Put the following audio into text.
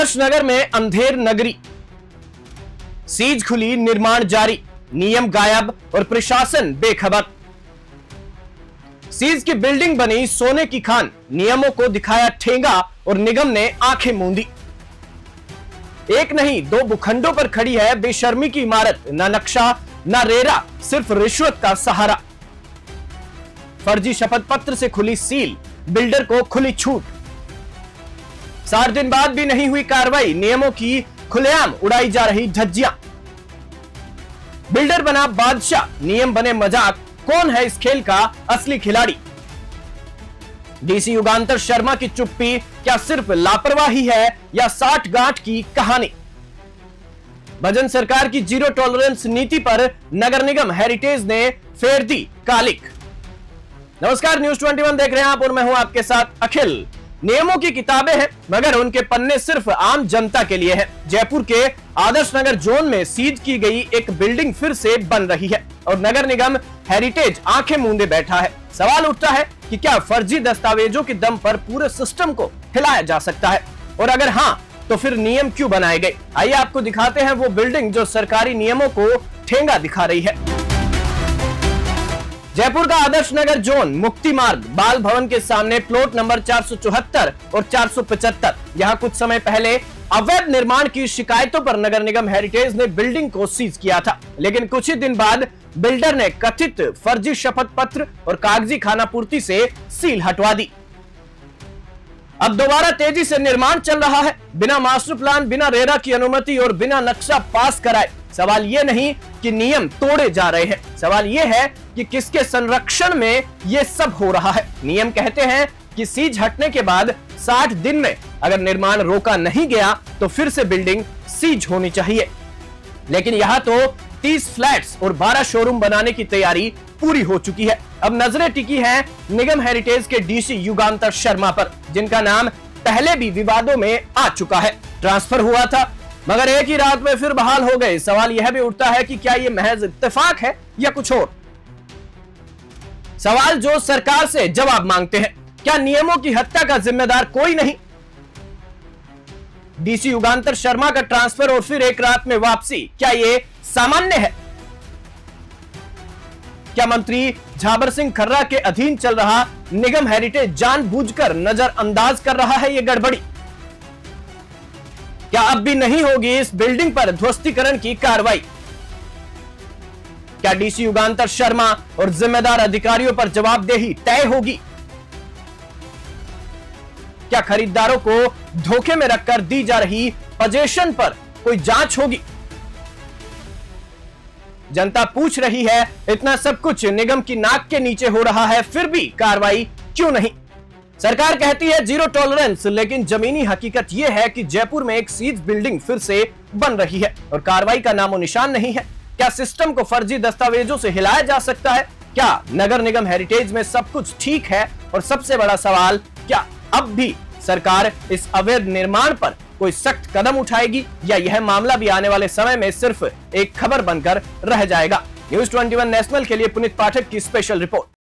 आदर्श नगर में अंधेर नगरी, सीज खुली, निर्माण जारी, नियम गायब और प्रशासन बेखबर। सीज की बिल्डिंग बनी सोने की खान, नियमों को दिखाया ठेंगा और निगम ने आंखें मूंदी। एक नहीं दो भूखंडों पर खड़ी है बेशर्मी की इमारत, ना नक्शा ना रेरा, सिर्फ रिश्वत का सहारा। फर्जी शपथ पत्र से खुली सील, बिल्डर को खुली छूट। 60 दिन बाद भी नहीं हुई कार्रवाई, नियमों की खुलेआम उड़ाई जा रही धज्जियां। बिल्डर बना बादशाह, नियम बने मजाक, कौन है इस खेल का असली खिलाड़ी? डीसी युगांतर शर्मा की चुप्पी क्या सिर्फ लापरवाही है या 60 गांठ की कहानी? भजन सरकार की जीरो टॉलरेंस नीति पर नगर निगम हेरिटेज ने फेर दी कालिक। नमस्कार, न्यूज 21 देख रहे हैं आप और मैं हूं आपके साथ अखिल। नियमों की किताबें हैं मगर उनके पन्ने सिर्फ आम जनता के लिए हैं। जयपुर के आदर्श नगर जोन में सीज की गई एक बिल्डिंग फिर से बन रही है और नगर निगम हेरिटेज आंखें मूंदे बैठा है। सवाल उठता है कि क्या फर्जी दस्तावेजों के दम पर पूरे सिस्टम को हिलाया जा सकता है, और अगर हां तो फिर नियम क्यों बनाए गए? आइए आपको दिखाते हैं वो बिल्डिंग जो सरकारी नियमों को ठेंगा दिखा रही है। जयपुर का आदर्श नगर जोन मुक्ति मार्ग बाल भवन के सामने प्लॉट नंबर 474 और 475। यहां कुछ समय पहले अवैध निर्माण की शिकायतों पर नगर निगम हेरिटेज ने बिल्डिंग को सीज किया था, लेकिन कुछ ही दिन बाद बिल्डर ने कथित फर्जी शपथ पत्र और कागजी खानापूर्ति से सील हटवा दी। अब दोबारा तेजी से निर्माण चल रहा है, बिना मास्टर प्लान, बिना रेरा की अनुमति और बिना नक्शा पास कराए। सवाल यह नहीं कि नियम तोड़े जा रहे हैं, सवाल यह है कि किसके संरक्षण में यह सब हो रहा है। नियम कहते हैं कि सीज हटने के बाद 60 दिन में अगर निर्माण रोका नहीं गया तो फिर से बिल्डिंग सीज होनी चाहिए, लेकिन यहां तो 30 फ्लैट्स और 12 शोरूम बनाने की तैयारी पूरी हो चुकी है। अब नजरें टिकी हैं निगम हेरिटेज के डीसी युगांतर शर्मा पर, जिनका नाम पहले भी विवादों में आ चुका है। ट्रांसफर हुआ था मगर एक ही रात में फिर बहाल हो गए। सवाल यह भी उठता है कि क्या यह महज इत्तेफाक है या कुछ और? सवाल जो सरकार से जवाब मांगते हैं, क्या नियमों की हत्या का जिम्मेदार कोई नहीं? डीसी युगांतर शर्मा का ट्रांसफर और फिर एक रात में वापसी, क्या यह सामान्य है? क्या मंत्री झाबर सिंह खर्रा के अधीन चल रहा निगम हेरिटेज जानबूझकर नजरअंदाज कर रहा है ये गड़बड़ी? क्या अब भी नहीं होगी इस बिल्डिंग पर ध्वस्तीकरण की कार्रवाई? क्या डीसी युगांतर शर्मा और जिम्मेदार अधिकारियों पर जवाबदेही तय होगी? क्या खरीदारों को धोखे में रखकर दी जा रही पजेशन पर कोई जांच होगी? जनता पूछ रही है, इतना सब कुछ निगम की नाक के नीचे हो रहा है, फिर भी कार्रवाई क्यों नहीं? सरकार कहती है जीरो टॉलरेंस, लेकिन जमीनी हकीकत यह है कि जयपुर में एक सीज बिल्डिंग फिर से बन रही है और कार्रवाई का नामो निशान नहीं है। क्या सिस्टम को फर्जी दस्तावेजों से हिलाया जा सकता है? क्या नगर निगम हेरिटेज में सब कुछ ठीक है? और सबसे बड़ा सवाल, क्या अब भी सरकार इस अवैध निर्माण पर कोई सख्त कदम उठाएगी या यह मामला भी आने वाले समय में सिर्फ एक खबर बनकर रह जाएगा? न्यूज 21 नेशनल के लिए पुनीत पाठक की स्पेशल रिपोर्ट।